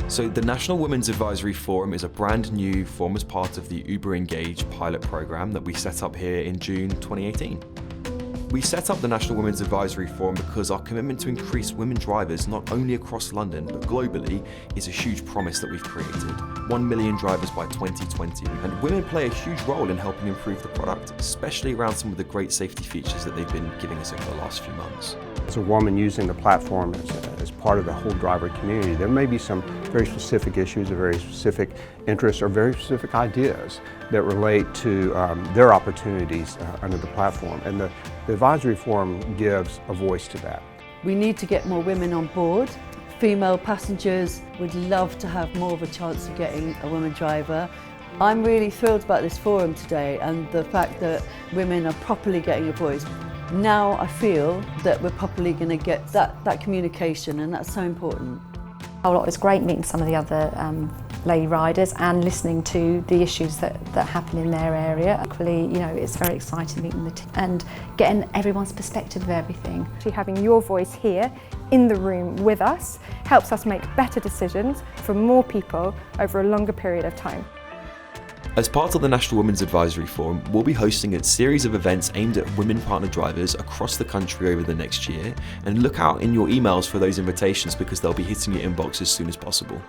So the National Women's Advisory Forum is a brand new forum as part of the UberEngage pilot program that we set up here in June 2018. We set up the National Women's Advisory Forum because our commitment to increase women drivers not only across London but globally is a huge promise that we've created. 1 million drivers by 2020, and women play a huge role in helping improve the product, especially around some of the great safety features that they've been giving us over the last few months. As a woman using the platform as part of the whole driver community, there may be some very specific issues or very specific interests or very specific ideas that relate to their opportunities under the platform. And the advisory forum gives a voice to that. We need to get more women on board. Female passengers would love to have more of a chance of getting a woman driver. I'm really thrilled about this forum today and the fact that women are properly getting a voice. Now I feel that we're properly going to get that communication, and that's so important. Oh, it was great meeting some of the other lady riders and listening to the issues that happen in their area. Equally, you know, it's very exciting meeting the team and getting everyone's perspective of everything. Actually having your voice here in the room with us helps us make better decisions for more people over a longer period of time. As part of the National Women's Advisory Forum, we'll be hosting a series of events aimed at women partner drivers across the country over the next year, and look out in your emails for those invitations because they'll be hitting your inbox as soon as possible.